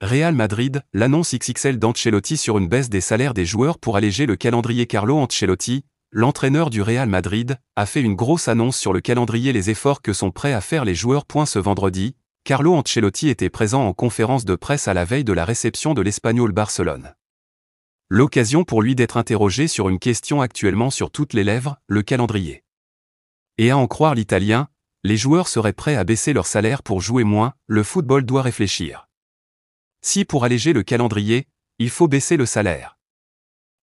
Real Madrid, l'annonce XXL d'Ancelotti sur une baisse des salaires des joueurs pour alléger le calendrier. Carlo Ancelotti, l'entraîneur du Real Madrid, a fait une grosse annonce sur le calendrier, les efforts que sont prêts à faire les joueurs. Ce vendredi, Carlo Ancelotti était présent en conférence de presse à la veille de la réception de l'Espanyol Barcelone. L'occasion pour lui d'être interrogé sur une question actuellement sur toutes les lèvres, le calendrier. Et à en croire l'Italien, les joueurs seraient prêts à baisser leur salaire pour jouer moins, le football doit réfléchir. Si pour alléger le calendrier, il faut baisser le salaire.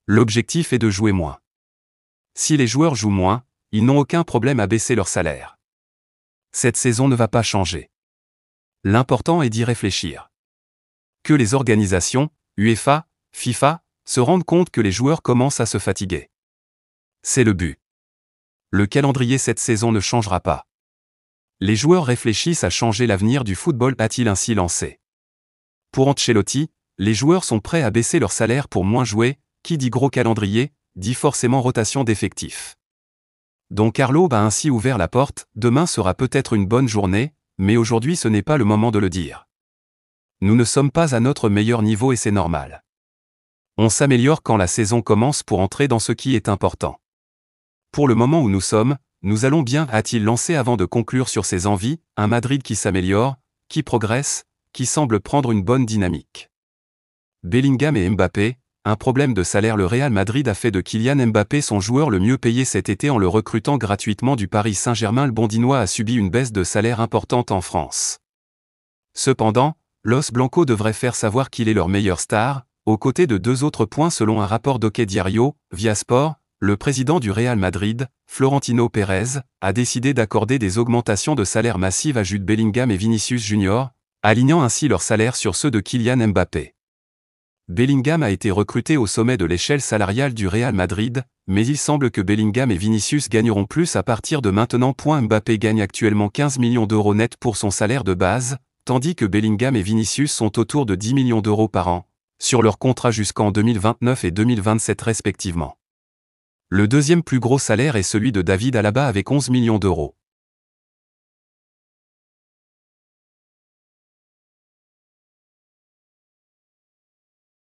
L'objectif est de jouer moins. Si les joueurs jouent moins, ils n'ont aucun problème à baisser leur salaire. Cette saison ne va pas changer. L'important est d'y réfléchir. Que les organisations, UEFA, FIFA, se rendent compte que les joueurs commencent à se fatiguer. C'est le but. Le calendrier cette saison ne changera pas. Les joueurs réfléchissent à changer l'avenir du football, a-t-il ainsi lancé. Pour Ancelotti, les joueurs sont prêts à baisser leur salaire pour moins jouer, qui dit gros calendrier, dit forcément rotation d'effectifs. Donc Carlo a ainsi ouvert la porte, demain sera peut-être une bonne journée, mais aujourd'hui ce n'est pas le moment de le dire. Nous ne sommes pas à notre meilleur niveau et c'est normal. On s'améliore quand la saison commence pour entrer dans ce qui est important. Pour le moment où nous sommes, nous allons bien, a-t-il lancé avant de conclure sur ses envies, un Madrid qui s'améliore, qui progresse, qui semble prendre une bonne dynamique. Bellingham et Mbappé, un problème de salaire. Le Real Madrid a fait de Kylian Mbappé son joueur le mieux payé cet été en le recrutant gratuitement du Paris Saint-Germain. Le Bondinois a subi une baisse de salaire importante en France. Cependant, Los Blancos devrait faire savoir qu'il est leur meilleure star, aux côtés de deux autres points selon un rapport d'Hockey Diario, via Sport. Le président du Real Madrid, Florentino Pérez, a décidé d'accorder des augmentations de salaire massives à Jude Bellingham et Vinicius Junior, alignant ainsi leurs salaires sur ceux de Kylian Mbappé. Bellingham a été recruté au sommet de l'échelle salariale du Real Madrid, mais il semble que Bellingham et Vinicius gagneront plus à partir de maintenant. Mbappé gagne actuellement 15 millions d'euros net pour son salaire de base, tandis que Bellingham et Vinicius sont autour de 10 millions d'euros par an, sur leur contrat jusqu'en 2029 et 2027 respectivement. Le deuxième plus gros salaire est celui de David Alaba avec 11 millions d'euros.